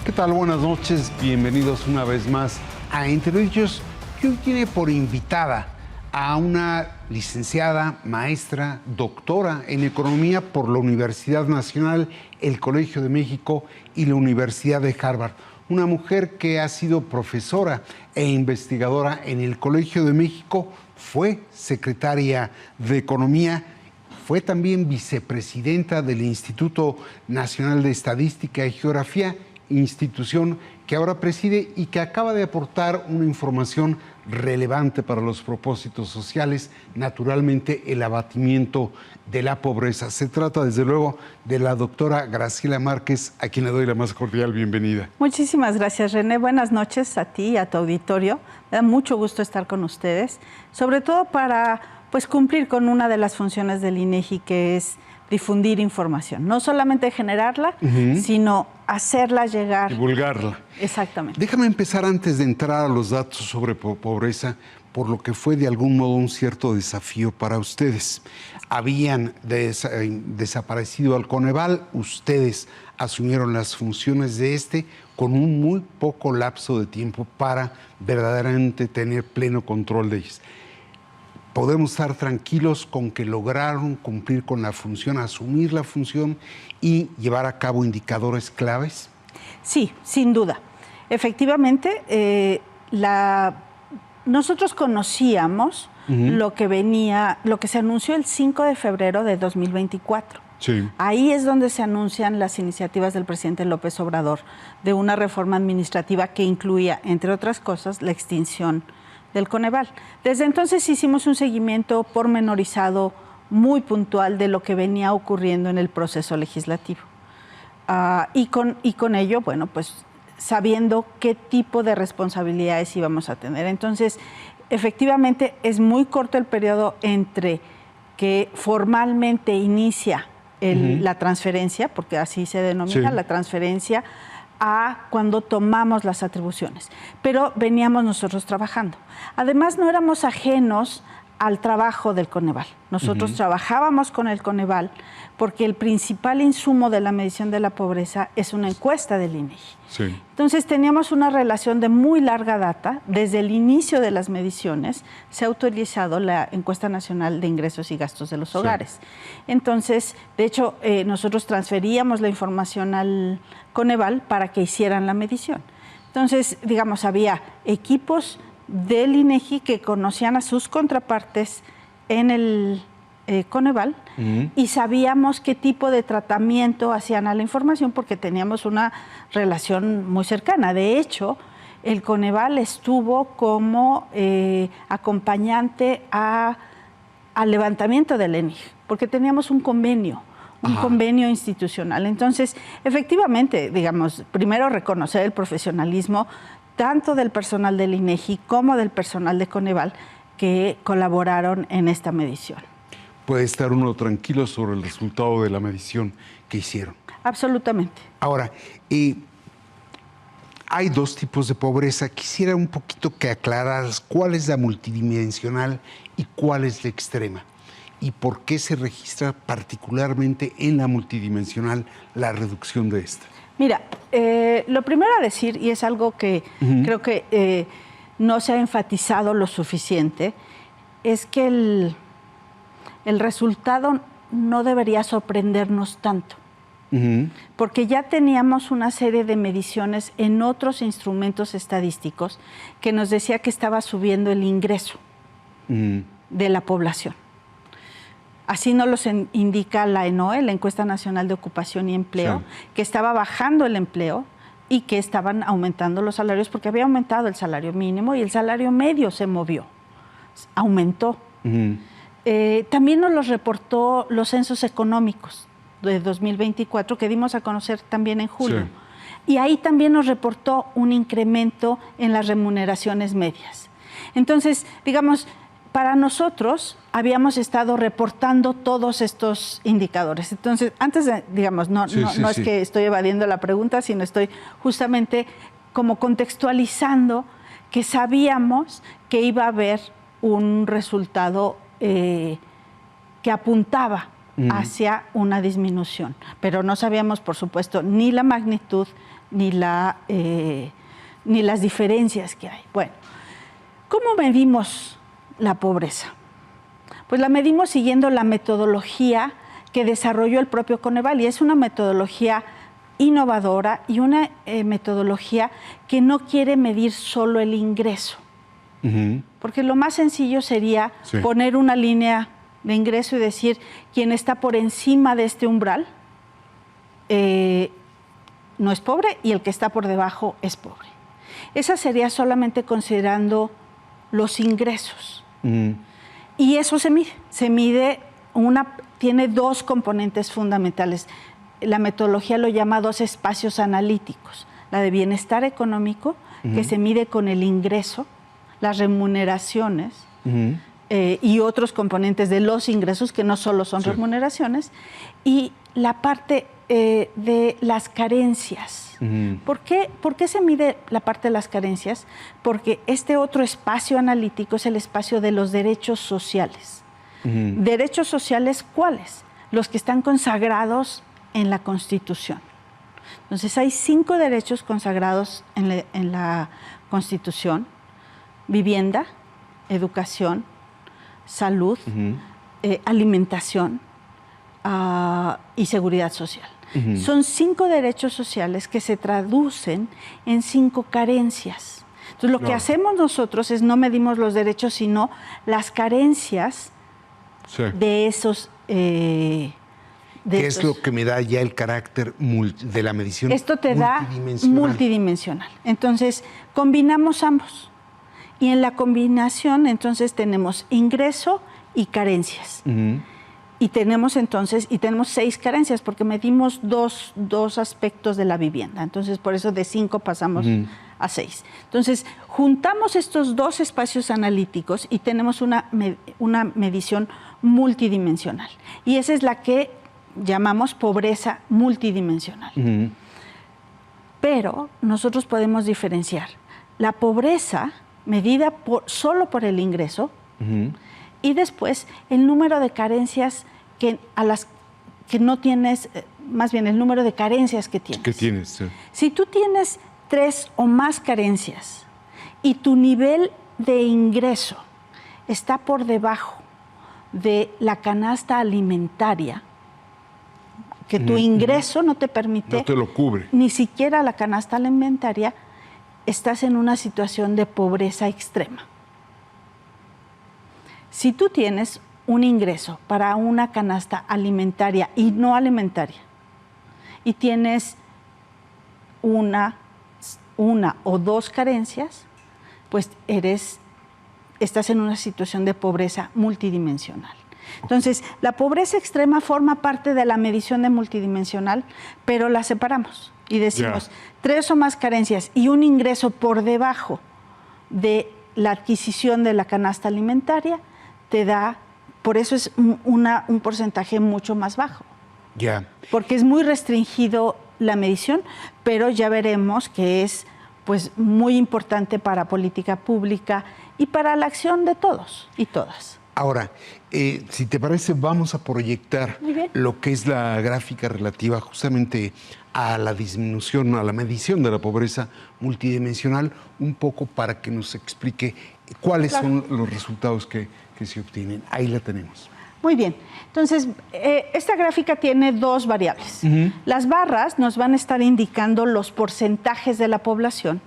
¿Qué tal? Buenas noches, bienvenidos una vez más a Entre Dichos, que hoy tiene por invitada a una licenciada, maestra, doctora en Economía por la Universidad Nacional, el Colegio de México y la Universidad de Harvard. Una mujer que ha sido profesora e investigadora en el Colegio de México, fue secretaria de Economía, fue también vicepresidenta del Instituto Nacional de Estadística y Geografía, institución que ahora preside y que acaba de aportar una información relevante para los propósitos sociales, naturalmente el abatimiento de la pobreza. Se trata desde luego de la doctora Graciela Márquez, a quien le doy la más cordial bienvenida. Muchísimas gracias, René. Buenas noches a ti y a tu auditorio. Me da mucho gusto estar con ustedes, sobre todo para cumplir con una de las funciones del INEGI, que es difundir información, no solamente generarla, sino hacerla llegar. Divulgarla. Exactamente. Déjame empezar antes de entrar a los datos sobre pobreza, por lo que fue de algún modo un cierto desafío para ustedes. Habían desaparecido al Coneval, ustedes asumieron las funciones de este con un muy poco lapso de tiempo para verdaderamente tener pleno control de ellos. ¿Podemos estar tranquilos con que lograron cumplir con la función, asumir la función y llevar a cabo indicadores claves? Sí, sin duda. Efectivamente, nosotros conocíamos lo que se anunció el 5 de febrero de 2024. Sí. Ahí es donde se anuncian las iniciativas del presidente López Obrador de una reforma administrativa que incluía, entre otras cosas, la extinción del Coneval. Desde entonces hicimos un seguimiento pormenorizado muy puntual de lo que venía ocurriendo en el proceso legislativo. Y con ello, bueno, pues sabiendo qué tipo de responsabilidades íbamos a tener. Entonces, efectivamente, es muy corto el periodo entre que formalmente inicia la transferencia, porque así se denomina, la transferencia, a cuando tomamos las atribuciones. Pero veníamos nosotros trabajando. Además, no éramos ajenos al trabajo del Coneval. Nosotros trabajábamos con el Coneval porque el principal insumo de la medición de la pobreza es una encuesta del INEGI. Sí. Entonces teníamos una relación de muy larga data. Desde el inicio de las mediciones se ha utilizado la Encuesta Nacional de Ingresos y Gastos de los Hogares. Entonces, de hecho, nosotros transferíamos la información al Coneval para que hicieran la medición. Entonces, digamos, había equipos del INEGI que conocían a sus contrapartes en el Coneval y sabíamos qué tipo de tratamiento hacían a la información porque teníamos una relación muy cercana. De hecho, el Coneval estuvo como acompañante al levantamiento del ENIG, porque teníamos un convenio institucional. Entonces, efectivamente, digamos, primero reconocer el profesionalismo tanto del personal del INEGI como del personal de Coneval que colaboraron en esta medición. ¿Puede estar uno tranquilo sobre el resultado de la medición que hicieron? Absolutamente. Ahora, hay dos tipos de pobreza. Quisiera un poquito que aclararas cuál es la multidimensional y cuál es la extrema. ¿Y por qué se registra particularmente en la multidimensional la reducción de esta? Mira, lo primero a decir, y es algo que creo que no se ha enfatizado lo suficiente, es que el resultado no debería sorprendernos tanto, porque ya teníamos una serie de mediciones en otros instrumentos estadísticos que nos decía que estaba subiendo el ingreso de la población. Así nos los indica la ENOE, la Encuesta Nacional de Ocupación y Empleo, que estaba bajando el empleo y que estaban aumentando los salarios porque había aumentado el salario mínimo y el salario medio se movió, aumentó. También nos los reportó los censos económicos de 2024 que dimos a conocer también en julio. Y ahí también nos reportó un incremento en las remuneraciones medias. Entonces, digamos, para nosotros habíamos estado reportando todos estos indicadores. Entonces, antes de, digamos, no es que estoy evadiendo la pregunta, sino estoy justamente como contextualizando que sabíamos que iba a haber un resultado que apuntaba hacia una disminución. Pero no sabíamos, por supuesto, ni la magnitud ni las diferencias que hay. Bueno, ¿cómo medimos la pobreza? Pues la medimos siguiendo la metodología que desarrolló el propio Coneval, y es una metodología innovadora y una metodología que no quiere medir solo el ingreso. Porque lo más sencillo sería poner una línea de ingreso y decir, quien está por encima de este umbral no es pobre y el que está por debajo es pobre. Esa sería solamente considerando los ingresos. Y eso se mide. Se mide tiene dos componentes fundamentales. La metodología lo llama dos espacios analíticos. La de bienestar económico, que se mide con el ingreso, las remuneraciones y otros componentes de los ingresos, que no solo son remuneraciones, y la parte de las carencias. ¿Por qué se mide la parte de las carencias? Porque este otro espacio analítico es el espacio de los derechos sociales. ¿Derechos sociales cuáles? Los que están consagrados en la Constitución. Entonces hay 5 derechos consagrados en la Constitución: vivienda, educación, salud, alimentación y seguridad social. Son 5 derechos sociales que se traducen en 5 carencias. Entonces lo que hacemos nosotros es no medimos los derechos, sino las carencias de esos... ¿Qué es lo que me da ya el carácter de la medición? Esto te da multidimensional. Entonces, combinamos ambos. Y en la combinación, entonces, tenemos ingreso y carencias. Y tenemos 6 carencias, porque medimos dos aspectos de la vivienda. Entonces, por eso de 5 pasamos a 6. Entonces, juntamos estos 2 espacios analíticos y tenemos una medición multidimensional. Y esa es la que llamamos pobreza multidimensional. Pero nosotros podemos diferenciar la pobreza medida solo por el ingreso y después el número de carencias que no tienes, más bien el número de carencias que tienes. Si tú tienes 3 o más carencias y tu nivel de ingreso está por debajo de la canasta alimentaria, que tu ingreso no te permite, no te lo cubre, ni siquiera la canasta alimentaria, estás en una situación de pobreza extrema. Si tú tienes un ingreso para una canasta alimentaria y no alimentaria y tienes una o 2 carencias, pues estás en una situación de pobreza multidimensional. Entonces, la pobreza extrema forma parte de la medición de multidimensional, pero la separamos y decimos 3 o más carencias y un ingreso por debajo de la adquisición de la canasta alimentaria te da, por eso es un porcentaje mucho más bajo. Porque es muy restringido la medición, pero ya veremos que es pues muy importante para política pública y para la acción de todos y todas. Ahora, si te parece, vamos a proyectar lo que es la gráfica relativa justamente a la disminución, a la medición de la pobreza multidimensional, un poco para que nos explique cuáles son los resultados que se obtienen. Ahí la tenemos. Muy bien. Entonces, esta gráfica tiene 2 variables. Las barras nos van a estar indicando los porcentajes de la población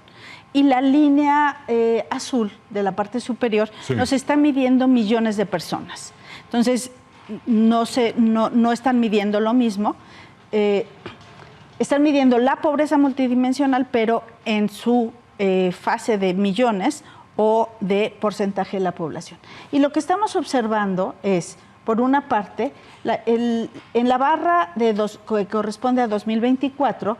y la línea azul de la parte superior nos está midiendo millones de personas. Entonces, no están midiendo lo mismo. Están midiendo la pobreza multidimensional, pero en su fase de millones o de porcentaje de la población. Y lo que estamos observando es, por una parte, en la barra que corresponde a 2024,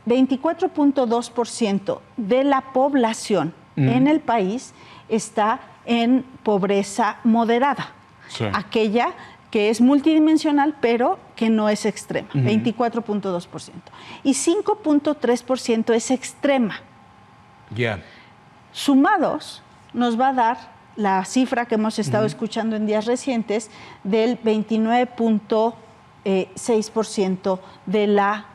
24.2% de la población en el país está en pobreza moderada, aquella que es multidimensional pero que no es extrema, 24.2%. Y 5.3% es extrema. Sumados nos va a dar la cifra que hemos estado escuchando en días recientes del 29.6% de la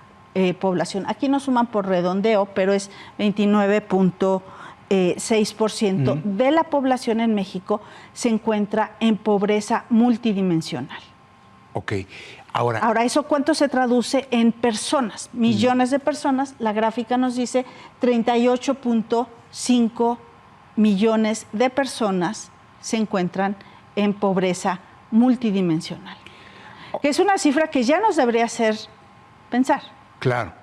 población. Aquí no suman por redondeo, pero es 29.6% de la población en México se encuentra en pobreza multidimensional. Ok. Ahora, ¿eso cuánto se traduce en personas? Millones de personas. La gráfica nos dice 38.5 millones de personas se encuentran en pobreza multidimensional. Que es una cifra que ya nos debería hacer pensar. claro,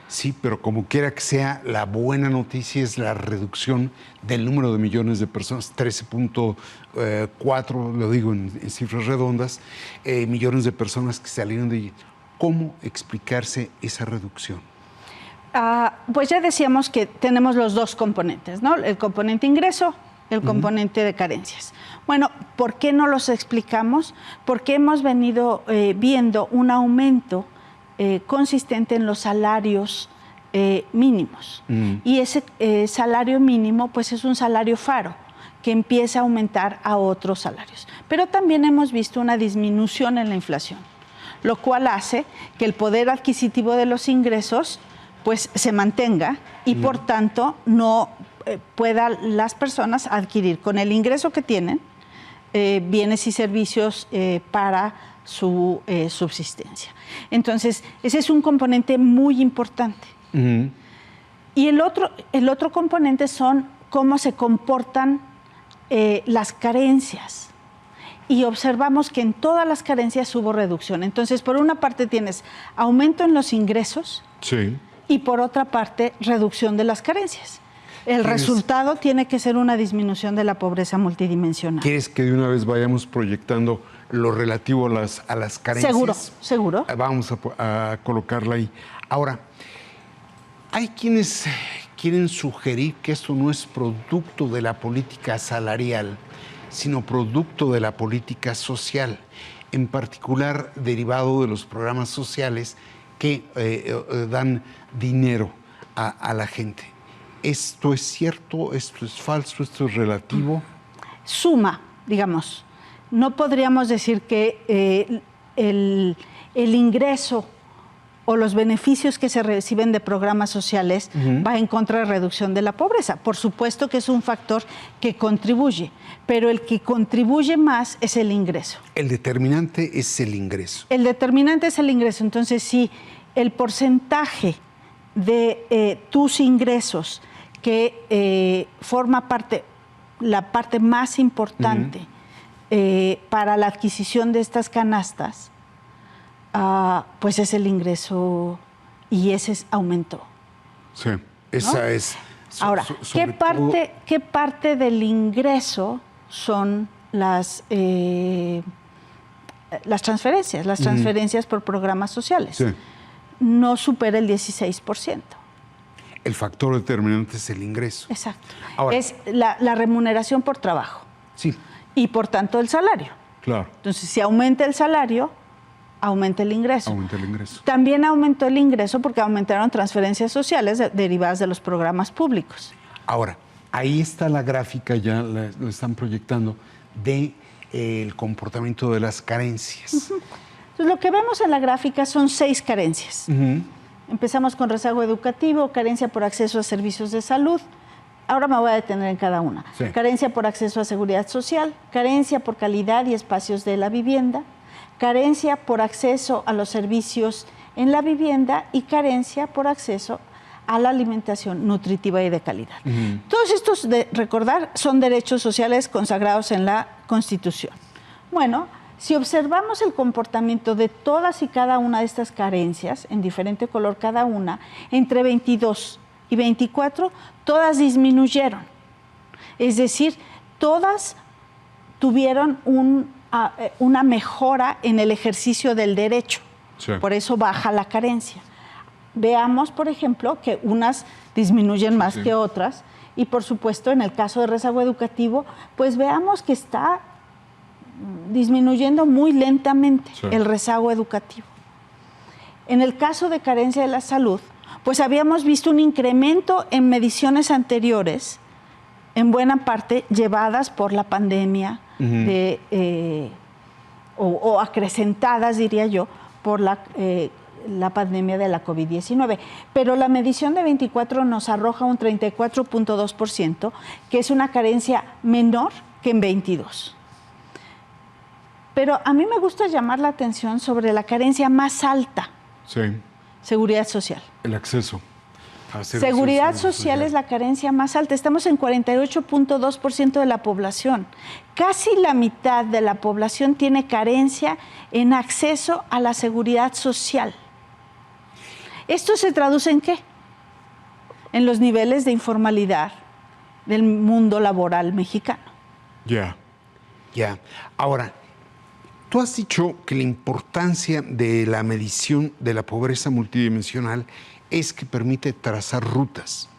sí, pero como quiera que sea, la buena noticia es la reducción del número de millones de personas, 13.4, lo digo en cifras redondas, millones de personas que salieron de allí. ¿Cómo explicarse esa reducción? Pues ya decíamos que tenemos los dos componentes, ¿no? El componente ingreso, el componente de carencias. Bueno, ¿por qué no los explicamos? Porque hemos venido viendo un aumento consistente en los salarios mínimos. Y ese salario mínimo, pues es un salario faro que empieza a aumentar a otros salarios. Pero también hemos visto una disminución en la inflación, lo cual hace que el poder adquisitivo de los ingresos pues se mantenga y por tanto no puedan las personas adquirir con el ingreso que tienen bienes y servicios para su subsistencia. Entonces, ese es un componente muy importante. Y el otro componente son cómo se comportan las carencias. Y observamos que en todas las carencias hubo reducción. Entonces, por una parte tienes aumento en los ingresos y por otra parte reducción de las carencias. El resultado tiene que ser una disminución de la pobreza multidimensional. ¿Quieres que de una vez vayamos proyectando lo relativo a las carencias? Seguro. Vamos a colocarla ahí. Ahora, hay quienes quieren sugerir que esto no es producto de la política salarial, sino producto de la política social, en particular derivado de los programas sociales que dan dinero a la gente. ¿Esto es cierto? ¿Esto es falso? ¿Esto es relativo? Suma, digamos. No podríamos decir que el ingreso o los beneficios que se reciben de programas sociales va en contra de reducción de la pobreza. Por supuesto que es un factor que contribuye, pero el que contribuye más es el ingreso. El determinante es el ingreso. El determinante es el ingreso. Entonces, si el porcentaje de tus ingresos que forma parte, la parte más importante para la adquisición de estas canastas, pues es el ingreso y ese aumentó. Sí, esa ¿no? Es. Ahora, ¿qué parte del ingreso son las transferencias? Las transferencias por programas sociales. Sí. No supera el 16%. El factor determinante es el ingreso. Exacto. Ahora, es la remuneración por trabajo. Sí. Y por tanto el salario. Claro. Entonces, si aumenta el salario, aumenta el ingreso. Aumenta el ingreso. También aumentó el ingreso porque aumentaron transferencias sociales derivadas de los programas públicos. Ahora, ahí está la gráfica, ya lo están proyectando, de el comportamiento de las carencias. Entonces, lo que vemos en la gráfica son 6 carencias. Empezamos con rezago educativo, carencia por acceso a servicios de salud. Ahora me voy a detener en cada una. Sí. Carencia por acceso a seguridad social, carencia por calidad y espacios de la vivienda, carencia por acceso a los servicios en la vivienda y carencia por acceso a la alimentación nutritiva y de calidad. Todos estos, recordar, son derechos sociales consagrados en la Constitución. Bueno, si observamos el comportamiento de todas y cada una de estas carencias, en diferente color cada una, entre 22 y 24, todas disminuyeron. Es decir, todas tuvieron una mejora en el ejercicio del derecho. Sí. Por eso baja la carencia. Veamos, por ejemplo, que unas disminuyen más que otras y, por supuesto, en el caso de rezago educativo, pues veamos que está disminuyendo muy lentamente el rezago educativo. En el caso de carencia de la salud, pues habíamos visto un incremento en mediciones anteriores en buena parte llevadas por la pandemia o acrecentadas, diría yo, por la pandemia de la COVID-19. Pero la medición de 24 nos arroja un 34.2%, que es una carencia menor que en 22. Pero a mí me gusta llamar la atención sobre la carencia más alta. Sí. Seguridad social. El acceso. Seguridad social es la carencia más alta. Estamos en 48.2% de la población. Casi la mitad de la población tiene carencia en acceso a la seguridad social. ¿Esto se traduce en qué? En los niveles de informalidad del mundo laboral mexicano. Ya. Ahora, tú has dicho que la importancia de la medición de la pobreza multidimensional es que permite trazar rutas.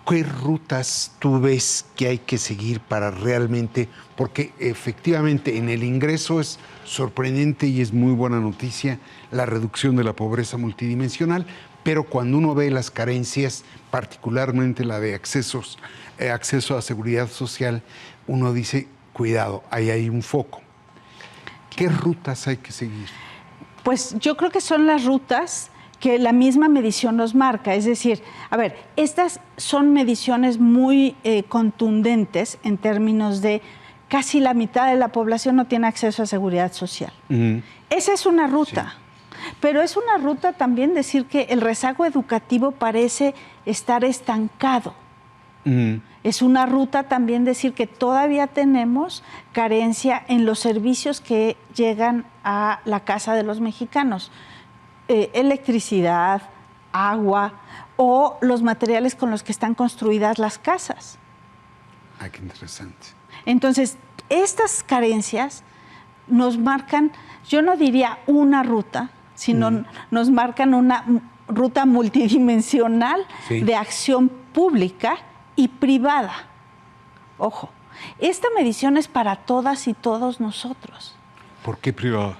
¿Qué rutas tú ves que hay que seguir para realmente? Porque efectivamente en el ingreso es sorprendente y es muy buena noticia la reducción de la pobreza multidimensional, pero cuando uno ve las carencias, particularmente la de acceso a seguridad social, uno dice, cuidado, ahí hay un foco. ¿Qué rutas hay que seguir? Pues yo creo que son las rutas que la misma medición nos marca. Es decir, a ver, estas son mediciones muy contundentes en términos de casi la mitad de la población no tiene acceso a seguridad social. Esa es una ruta. Sí. Pero es una ruta también decir que el rezago educativo parece estar estancado. Es una ruta también decir que todavía tenemos carencia en los servicios que llegan a la casa de los mexicanos. Electricidad, agua o los materiales con los que están construidas las casas. Ah, qué interesante. Entonces, estas carencias nos marcan, yo no diría una ruta, sino nos marcan una ruta multidimensional de acción pública y privada. Ojo, esta medición es para todas y todos nosotros. ¿Por qué privada?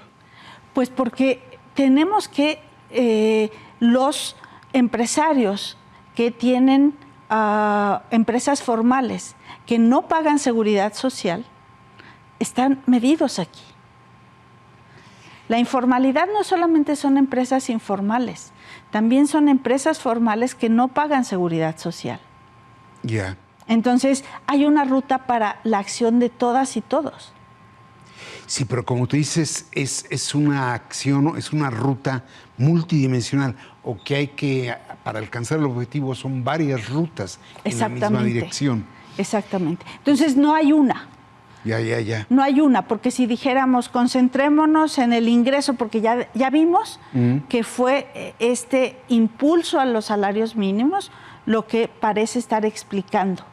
Pues porque tenemos que los empresarios que tienen empresas formales que no pagan seguridad social están medidos aquí. La informalidad no solamente son empresas informales, también son empresas formales que no pagan seguridad social. Ya. Entonces, hay una ruta para la acción de todas y todos. Sí, pero como tú dices, es una acción, es una ruta multidimensional, o que hay que, para alcanzar el objetivo, son varias rutas en la misma dirección. Exactamente. Entonces, no hay una. Ya. No hay una, porque si dijéramos, concentrémonos en el ingreso, porque ya vimos que fue este impulso a los salarios mínimos lo que parece estar explicando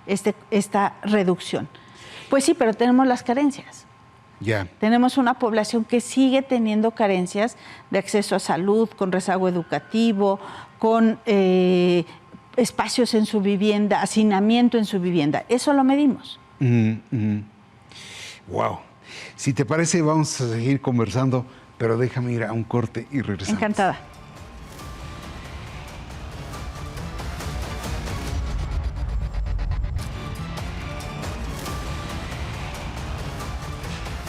esta reducción. Pues sí, pero tenemos las carencias. Ya. Tenemos una población que sigue teniendo carencias de acceso a salud, con rezago educativo, con espacios en su vivienda, hacinamiento en su vivienda. Eso lo medimos. Wow. Si te parece, vamos a seguir conversando, pero déjame ir a un corte y regresamos. Encantada.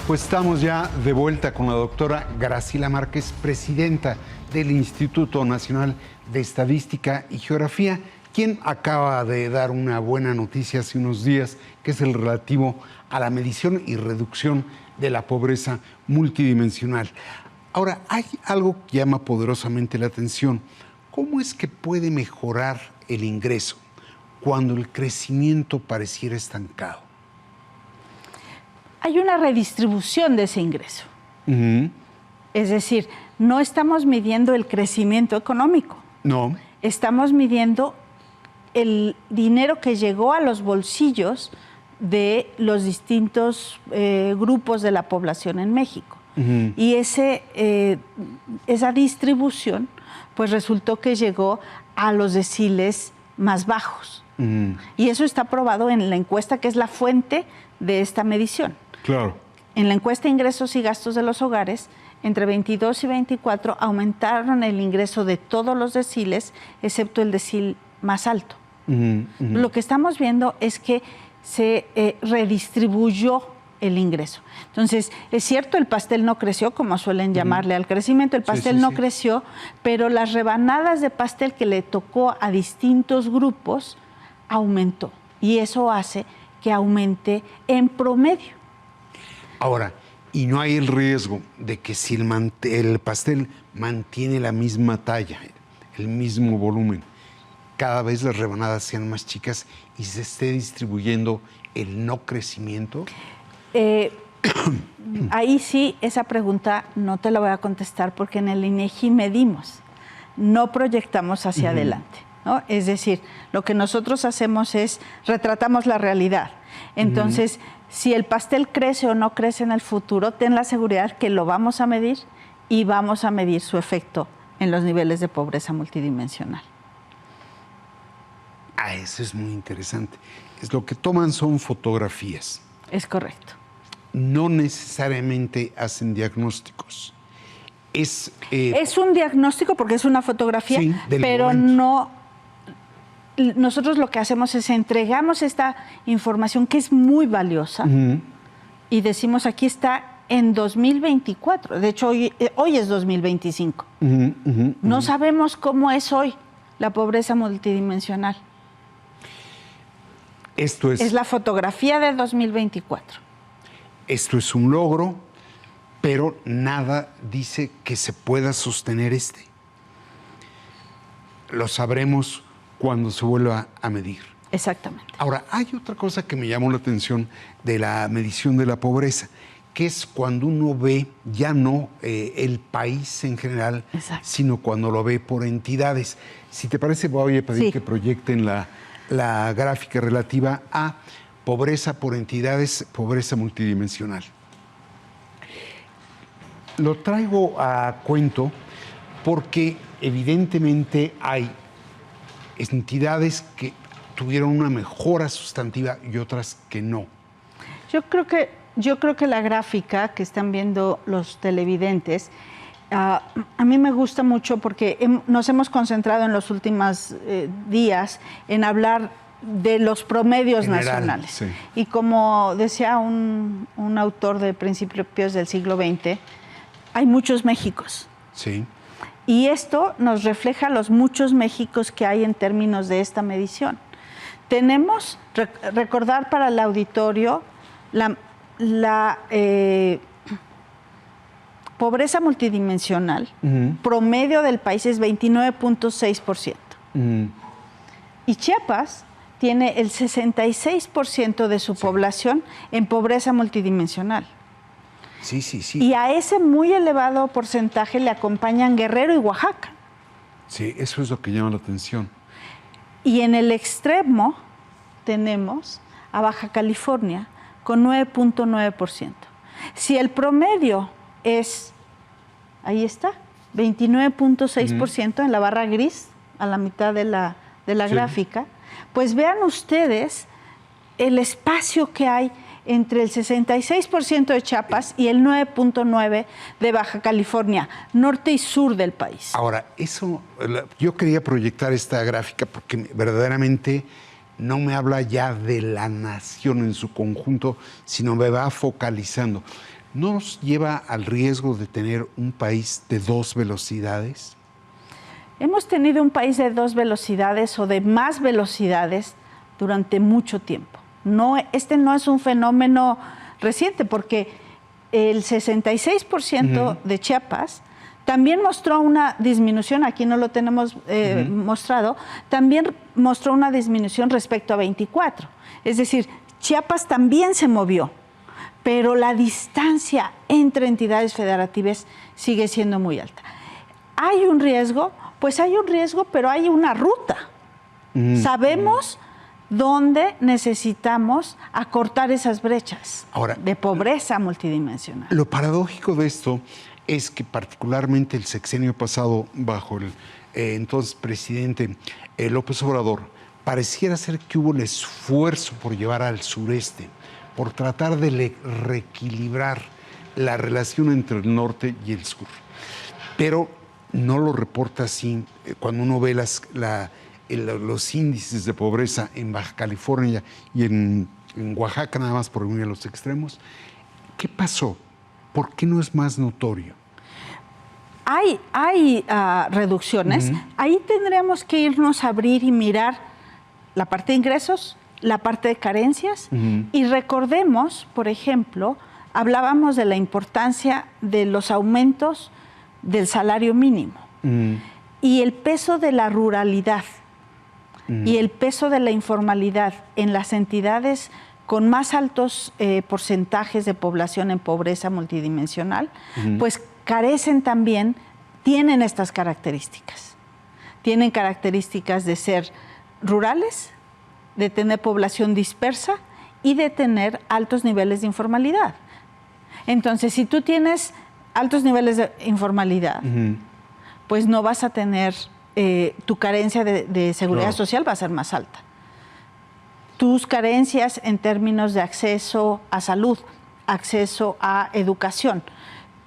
Pues estamos ya de vuelta con la doctora Graciela Márquez, presidenta del Instituto Nacional de Estadística y Geografía, quien acaba de dar una buena noticia hace unos días, que es el relativo a la medición y reducción de la pobreza multidimensional. Ahora, hay algo que llama poderosamente la atención. ¿Cómo es que puede mejorar el ingreso cuando el crecimiento pareciera estancado? Hay una redistribución de ese ingreso. Es decir, no estamos midiendo el crecimiento económico. No. Estamos midiendo el dinero que llegó a los bolsillos de los distintos grupos de la población en México. Y esa distribución, pues resultó que llegó a los deciles más bajos. Y eso está probado en la encuesta, que es la fuente de esta medición. Claro. En la encuesta Ingresos y Gastos de los Hogares, entre 22 y 24 aumentaron el ingreso de todos los deciles, excepto el decil más alto. Lo que estamos viendo es que se redistribuyó el ingreso. Entonces, es cierto, el pastel no creció, como suelen llamarle al crecimiento, el pastel no creció, pero las rebanadas de pastel que le tocó a distintos grupos aumentó. Y eso hace que aumente en promedio. Ahora, ¿y no hay el riesgo de que si el pastel mantiene la misma talla, el mismo volumen, cada vez las rebanadas sean más chicas y se esté distribuyendo el no crecimiento? Ahí sí, esa pregunta no te la voy a contestar porque en el INEGI medimos, no proyectamos hacia adelante, ¿no? Es decir, lo que nosotros hacemos es retratamos la realidad. Entonces, si el pastel crece o no crece en el futuro, ten la seguridad que lo vamos a medir y vamos a medir su efecto en los niveles de pobreza multidimensional. Eso es muy interesante. Lo que toman son fotografías. Es correcto. No necesariamente hacen diagnósticos. Es un diagnóstico porque es una fotografía, sí, pero momento. No. Nosotros lo que hacemos es entregamos esta información que es muy valiosa y decimos aquí está en 2024. De hecho, hoy es 2025. No sabemos cómo es hoy la pobreza multidimensional. Esto es la fotografía de 2024. Esto es un logro, pero nada dice que se pueda sostener Lo sabremos cuando se vuelva a medir. Exactamente. Ahora, hay otra cosa que me llamó la atención de la medición de la pobreza, que es cuando uno ve ya no el país en general, sino cuando lo ve por entidades. Si te parece, voy a pedir que proyecten la gráfica relativa a pobreza por entidades, pobreza multidimensional. Lo traigo a cuento porque evidentemente hay entidades que tuvieron una mejora sustantiva y otras que no. Yo creo que la gráfica que están viendo los televidentes, a mí me gusta mucho porque nos hemos concentrado en los últimos días en hablar de los promedios nacionales. Sí. Y como decía un autor de principios del siglo XX, hay muchos Méxicos. Sí. Y esto nos refleja los muchos Méxicos que hay en términos de esta medición. Tenemos, recordar para el auditorio, la pobreza multidimensional promedio del país es 29.6%. Y Chiapas tiene el 66% de su población en pobreza multidimensional. Sí. Y a ese muy elevado porcentaje le acompañan Guerrero y Oaxaca. Sí, eso es lo que llama la atención. Y en el extremo tenemos a Baja California con 9.9%. Si el promedio es, ahí está, 29.6% en la barra gris, a la mitad de la gráfica, pues vean ustedes el espacio que hay entre el 66% de Chiapas y el 9.9% de Baja California, norte y sur del país. Ahora, yo quería proyectar esta gráfica porque verdaderamente no me habla ya de la nación en su conjunto, sino me va focalizando. ¿No nos lleva al riesgo de tener un país de dos velocidades? Hemos tenido un país de dos velocidades o de más velocidades durante mucho tiempo. Este no es un fenómeno reciente porque el 66% de Chiapas también mostró una disminución, aquí no lo tenemos mostrado, también mostró una disminución respecto a 24. Es decir, Chiapas también se movió, pero la distancia entre entidades federativas sigue siendo muy alta. ¿Hay un riesgo? Pues hay un riesgo, pero hay una ruta. Sabemos dónde necesitamos acortar esas brechas de pobreza multidimensional. Lo paradójico de esto es que particularmente el sexenio pasado, bajo el entonces presidente López Obrador, pareciera ser que hubo el esfuerzo por llevar al sureste, por tratar de reequilibrar la relación entre el norte y el sur. Pero no lo reporta así cuando uno ve los índices de pobreza en Baja California y en Oaxaca, nada más por unir a los extremos. ¿Qué pasó? ¿Por qué no es más notorio? Hay reducciones. Ahí tendremos que irnos a abrir y mirar la parte de ingresos, la parte de carencias. Y recordemos, por ejemplo, hablábamos de la importancia de los aumentos del salario mínimo y el peso de la ruralidad y el peso de la informalidad en las entidades con más altos porcentajes de población en pobreza multidimensional, pues carecen también, tienen estas características. Tienen características de ser rurales, de tener población dispersa y de tener altos niveles de informalidad. Entonces, si tú tienes altos niveles de informalidad, pues no vas a tener, tu carencia de seguridad social va a ser más alta. Tus carencias en términos de acceso a salud, acceso a educación.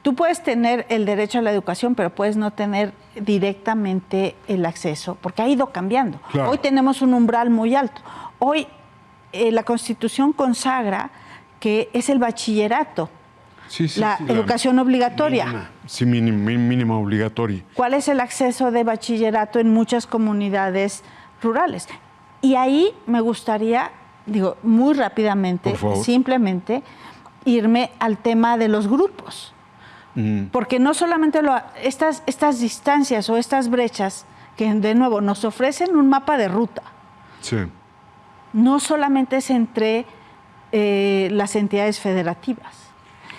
Tú puedes tener el derecho a la educación, pero puedes no tener directamente el acceso, porque ha ido cambiando. Claro. Hoy tenemos un umbral muy alto. Hoy la Constitución consagra que es el bachillerato, la educación obligatoria. Mínima. Sí, mínima obligatoria. ¿Cuál es el acceso de bachillerato en muchas comunidades rurales? Y ahí me gustaría, digo, muy rápidamente, simplemente irme al tema de los grupos. Porque no solamente estas distancias o estas brechas que de nuevo nos ofrecen un mapa de ruta. Sí. No solamente es entre las entidades federativas.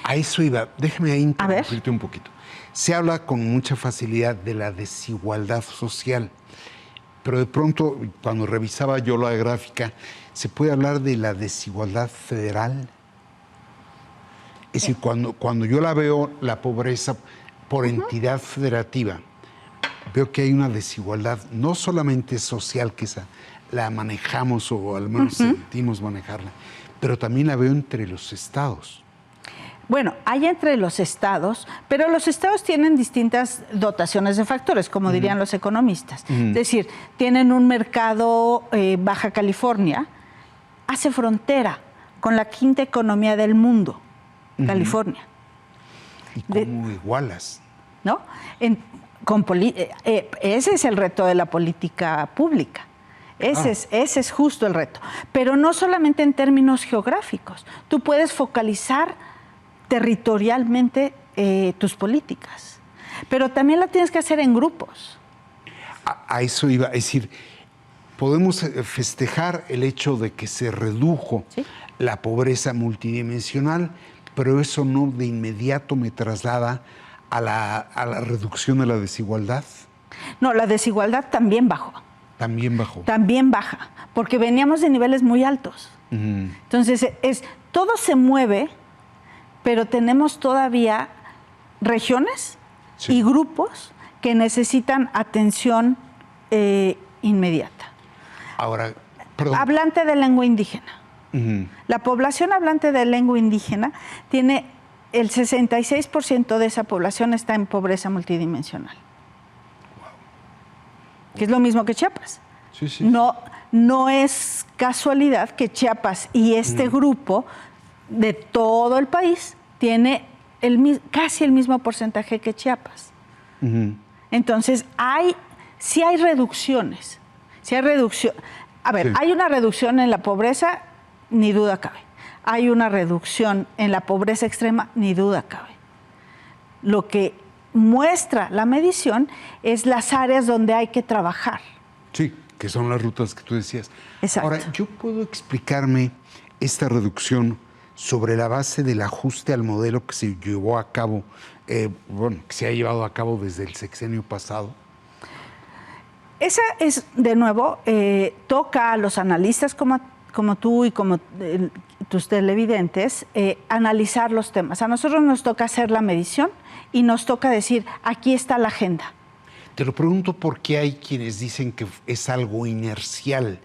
A eso iba. Déjame ahí interrumpirte un poquito. Se habla con mucha facilidad de la desigualdad social, pero de pronto, cuando revisaba yo la gráfica, ¿se puede hablar de la desigualdad federal? Es decir, cuando yo la veo, la pobreza por entidad federativa, veo que hay una desigualdad no solamente social, que esa la manejamos o al menos sentimos manejarla, pero también la veo entre los estados. Bueno, hay entre los estados, pero los estados tienen distintas dotaciones de factores, como dirían los economistas. Es decir, tienen un mercado, Baja California, hace frontera con la quinta economía del mundo, California. ¿Y cómo igualas? ¿No? Ese es el reto de la política pública. Ese es justo el reto. Pero no solamente en términos geográficos. Tú puedes focalizar territorialmente tus políticas, pero también la tienes que hacer en grupos. A eso iba, es decir, podemos festejar el hecho de que se redujo la pobreza multidimensional, pero eso no de inmediato me traslada a la reducción de la desigualdad. No, la desigualdad también bajó. También bajó. También baja, porque veníamos de niveles muy altos. Entonces, todo se mueve, pero tenemos todavía regiones y grupos que necesitan atención inmediata. Ahora, perdón. Hablante de lengua indígena. La población hablante de lengua indígena tiene el 66% de esa población está en pobreza multidimensional. Que es lo mismo que Chiapas. No es casualidad que Chiapas y este grupo de todo el país tiene casi el mismo porcentaje que Chiapas. Entonces, sí hay reducciones. Hay una reducción en la pobreza, ni duda cabe. Hay una reducción en la pobreza extrema, ni duda cabe. Lo que muestra la medición es las áreas donde hay que trabajar. Sí, que son las rutas que tú decías. Exacto. Ahora, ¿yo puedo explicarme esta reducción sobre la base del ajuste al modelo que se llevó a cabo, que se ha llevado a cabo desde el sexenio pasado? Esa es, de nuevo, toca a los analistas como tú y como tus televidentes, analizar los temas. A nosotros nos toca hacer la medición y nos toca decir, aquí está la agenda. Te lo pregunto porque hay quienes dicen que es algo inercial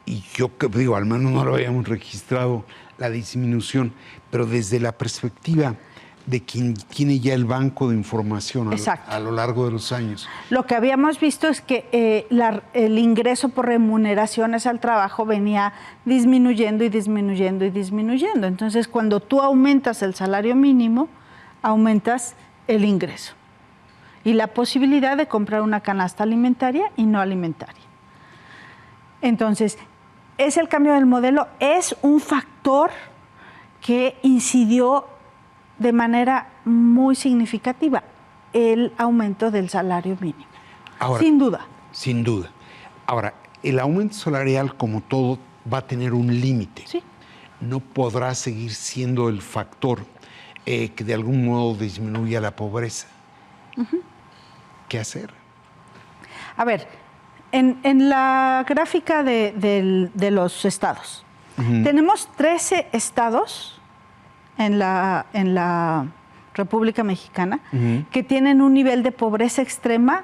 y yo digo, al menos no lo habíamos registrado la disminución, pero desde la perspectiva de quien tiene ya el banco de información a lo largo de los años. Lo que habíamos visto es que el ingreso por remuneraciones al trabajo venía disminuyendo y disminuyendo y disminuyendo. Entonces, cuando tú aumentas el salario mínimo, aumentas el ingreso y la posibilidad de comprar una canasta alimentaria y no alimentaria. Entonces, es el cambio del modelo, es un factor que incidió de manera muy significativa el aumento del salario mínimo. Ahora, sin duda. Sin duda. Ahora, el aumento salarial, como todo, va a tener un límite. Sí. No podrá seguir siendo el factor que de algún modo disminuya la pobreza. ¿Qué hacer? A ver, en la gráfica de los estados, tenemos 13 estados en la República Mexicana que tienen un nivel de pobreza extrema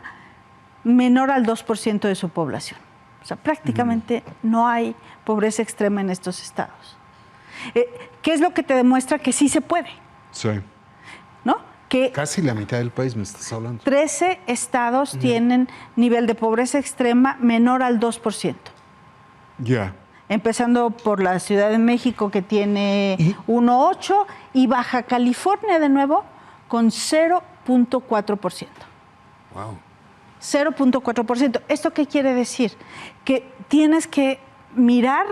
menor al 2% de su población. O sea, prácticamente no hay pobreza extrema en estos estados. ¿Qué es lo que te demuestra que sí se puede? Sí. ¿No? Que casi la mitad del país me estás hablando. 13 estados tienen nivel de pobreza extrema menor al 2%. Ya. Empezando por la Ciudad de México, que tiene 1,8%, y Baja California, de nuevo, con 0.4%. Wow. 0.4%. ¿Esto qué quiere decir? Que tienes que mirar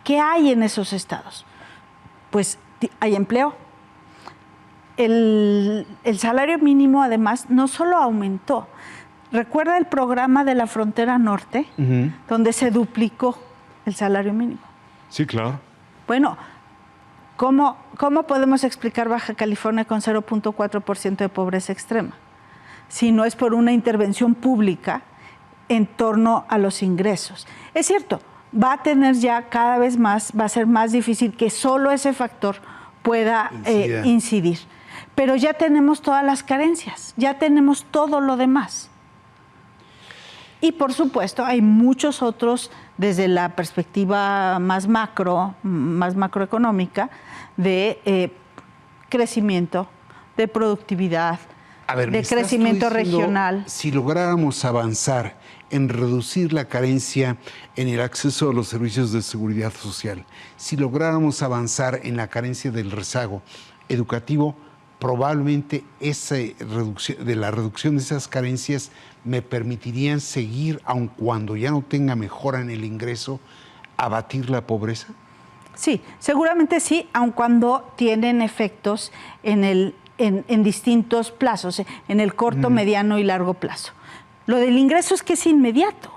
qué hay en esos estados. Pues hay empleo. El salario mínimo, además, no solo aumentó. ¿Recuerda el programa de la Frontera Norte, donde se duplicó el salario mínimo? Sí, claro. Bueno, ¿cómo podemos explicar Baja California con 0.4% de pobreza extrema? Si no es por una intervención pública en torno a los ingresos. Es cierto, va a tener ya cada vez más, va a ser más difícil que solo ese factor pueda incidir. Pero ya tenemos todas las carencias, ya tenemos todo lo demás. Y por supuesto hay muchos otros, desde la perspectiva más macroeconómica, de crecimiento, de productividad, de crecimiento regional. Si lográramos avanzar en reducir la carencia en el acceso a los servicios de seguridad social, si lográramos avanzar en la carencia del rezago educativo, probablemente la reducción de esas carencias me permitirían seguir, aun cuando ya no tenga mejora en el ingreso, abatir la pobreza. Sí, seguramente sí, aun cuando tienen efectos en distintos plazos, en el corto, mediano y largo plazo. Lo del ingreso es que es inmediato.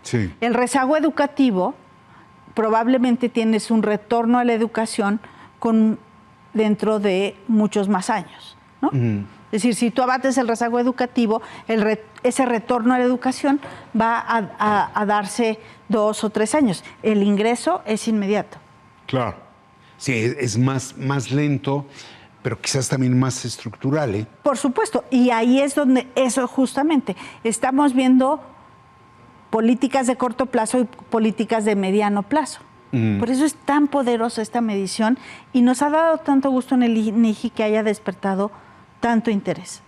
Sí. El rezago educativo, probablemente tienes un retorno a la educación dentro de muchos más años, ¿no? Es decir, si tú abates el rezago educativo, ese retorno a la educación va a darse 2 o 3 años. El ingreso es inmediato. Claro. Sí, es más lento, pero quizás también más estructural, ¿eh? Por supuesto, y ahí es donde eso justamente, estamos viendo políticas de corto plazo y políticas de mediano plazo. Por eso es tan poderosa esta medición y nos ha dado tanto gusto en el INEGI que haya despertado tanto interés.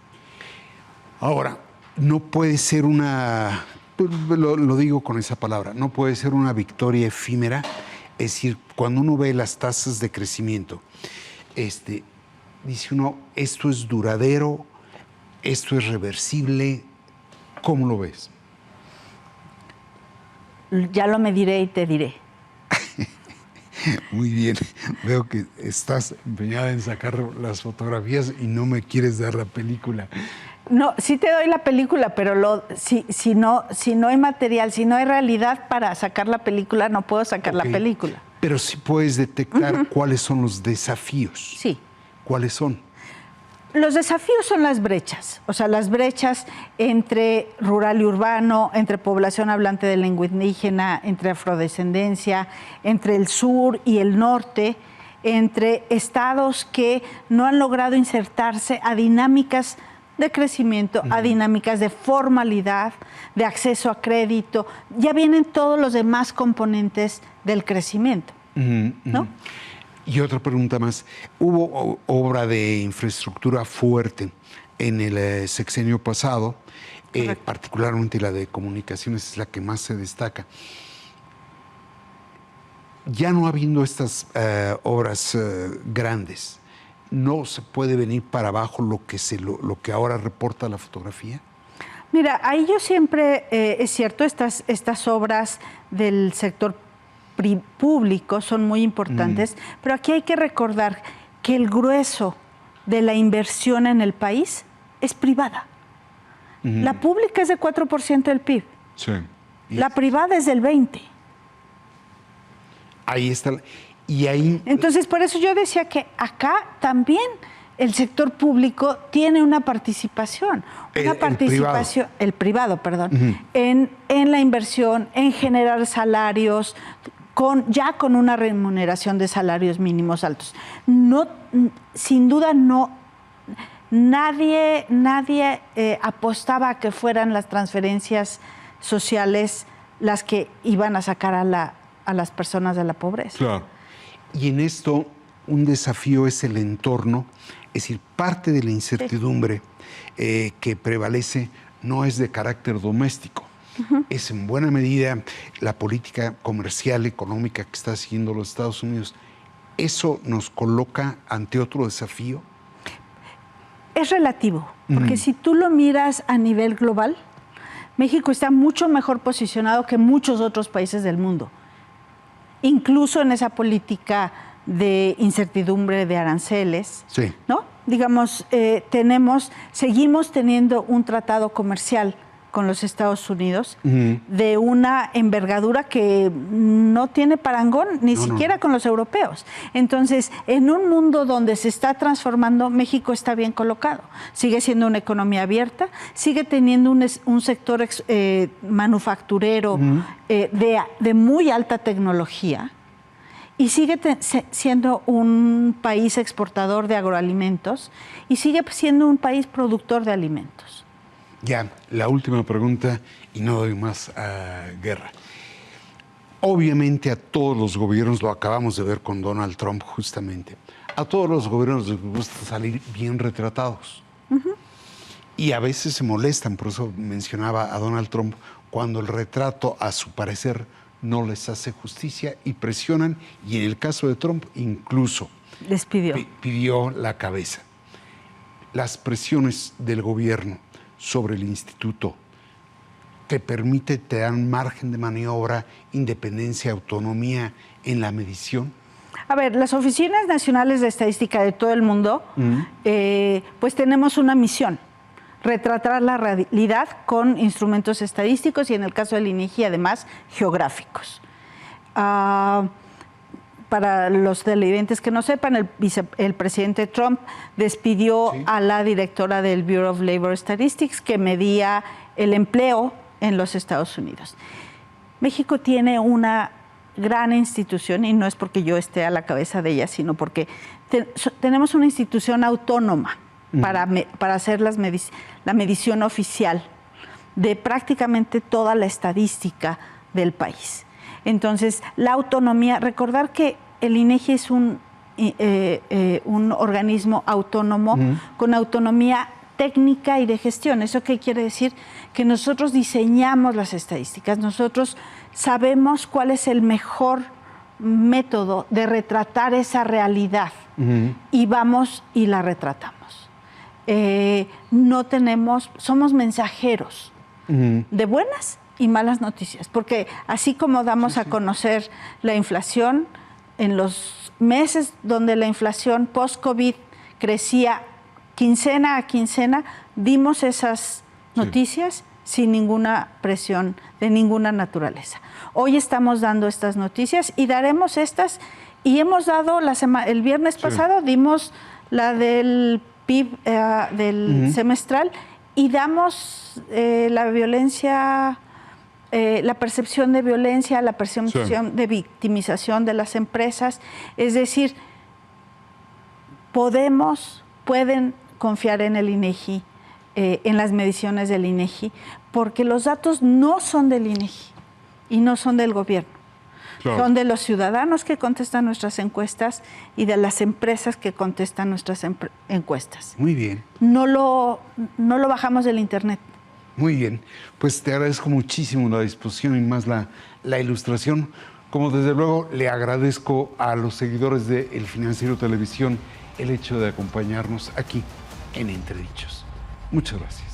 Ahora, no puede ser lo digo con esa palabra, no puede ser una victoria efímera. Es decir, cuando uno ve las tasas de crecimiento, dice uno, esto es duradero, esto es reversible. ¿Cómo lo ves? Ya lo mediré y te diré. Muy bien, veo que estás empeñada en sacar las fotografías y no me quieres dar la película. No, sí te doy la película, pero si no hay material, si no hay realidad para sacar la película, no puedo sacar la película. Pero sí puedes detectar cuáles son los desafíos. Sí. ¿Cuáles son? Los desafíos son las brechas, o sea, las brechas entre rural y urbano, entre población hablante de lengua indígena, entre afrodescendencia, entre el sur y el norte, entre estados que no han logrado insertarse a dinámicas de crecimiento, a dinámicas de formalidad, de acceso a crédito. Ya vienen todos los demás componentes del crecimiento, ¿no? Y otra pregunta más. Hubo obra de infraestructura fuerte en el sexenio pasado, particularmente la de comunicaciones es la que más se destaca. Ya no habiendo estas obras grandes, ¿no se puede venir para abajo lo que ahora reporta la fotografía? Mira, ahí yo siempre, es cierto, estas obras del sector público son muy importantes, pero aquí hay que recordar que el grueso de la inversión en el país es privada. La pública es de 4% del PIB. Sí. La privada es del 20%. Ahí está. Y ahí... Entonces, por eso yo decía que acá también el sector público tiene una participación. El privado, perdón, en la inversión, en generar salarios, ya con una remuneración de salarios mínimos altos. No, sin duda nadie apostaba a que fueran las transferencias sociales las que iban a sacar a las personas de la pobreza. Claro. Y en esto un desafío es el entorno, es decir, parte de la incertidumbre que prevalece no es de carácter doméstico. Es en buena medida la política comercial, económica que está siguiendo los Estados Unidos. ¿Eso nos coloca ante otro desafío? Es relativo, porque si tú lo miras a nivel global, México está mucho mejor posicionado que muchos otros países del mundo, incluso en esa política de incertidumbre de aranceles, sí, ¿no? Digamos, seguimos teniendo un tratado comercial con los Estados Unidos de una envergadura que no tiene parangón ni siquiera con los europeos. Entonces, en un mundo donde se está transformando, México está bien colocado. Sigue siendo una economía abierta, sigue teniendo un sector manufacturero de muy alta tecnología y sigue siendo un país exportador de agroalimentos y sigue siendo un país productor de alimentos. Ya, la última pregunta, y no doy más guerra. Obviamente a todos los gobiernos, lo acabamos de ver con Donald Trump justamente, a todos los gobiernos les gusta salir bien retratados. Y a veces se molestan, por eso mencionaba a Donald Trump, cuando el retrato, a su parecer, no les hace justicia y presionan, y en el caso de Trump incluso les pidió la cabeza. Las presiones del gobierno sobre el instituto te dan margen de maniobra, independencia, autonomía en la medición? A ver, las oficinas nacionales de estadística de todo el mundo, pues tenemos una misión: retratar la realidad con instrumentos estadísticos y, en el caso del INEGI, además, geográficos. Para los televidentes que no sepan, el presidente Trump despidió a la directora del Bureau of Labor Statistics, que medía el empleo en los Estados Unidos. México tiene una gran institución, y no es porque yo esté a la cabeza de ella, sino porque tenemos una institución autónoma para hacer la medición oficial de prácticamente toda la estadística del país. Entonces, la autonomía, recordar que el INEGI es un organismo autónomo con autonomía técnica y de gestión. ¿Eso qué quiere decir? Que nosotros diseñamos las estadísticas, nosotros sabemos cuál es el mejor método de retratar esa realidad y vamos y la retratamos. Somos mensajeros de buenas y malas noticias, porque así como damos a conocer la inflación, en los meses donde la inflación post-COVID crecía quincena a quincena, dimos esas noticias sin ninguna presión de ninguna naturaleza. Hoy estamos dando estas noticias y daremos estas, y hemos dado el viernes pasado dimos la del PIB del semestral, y damos la violencia, la percepción de violencia, la percepción de victimización de las empresas. Es decir, pueden confiar en el INEGI, en las mediciones del INEGI, porque los datos no son del INEGI y no son del gobierno. Claro. Son de los ciudadanos que contestan nuestras encuestas y de las empresas que contestan nuestras encuestas. Muy bien. No lo bajamos del internet. Muy bien. Pues te agradezco muchísimo la disposición y más la ilustración. Como desde luego le agradezco a los seguidores de El Financiero Televisión el hecho de acompañarnos aquí en Entredichos. Muchas gracias.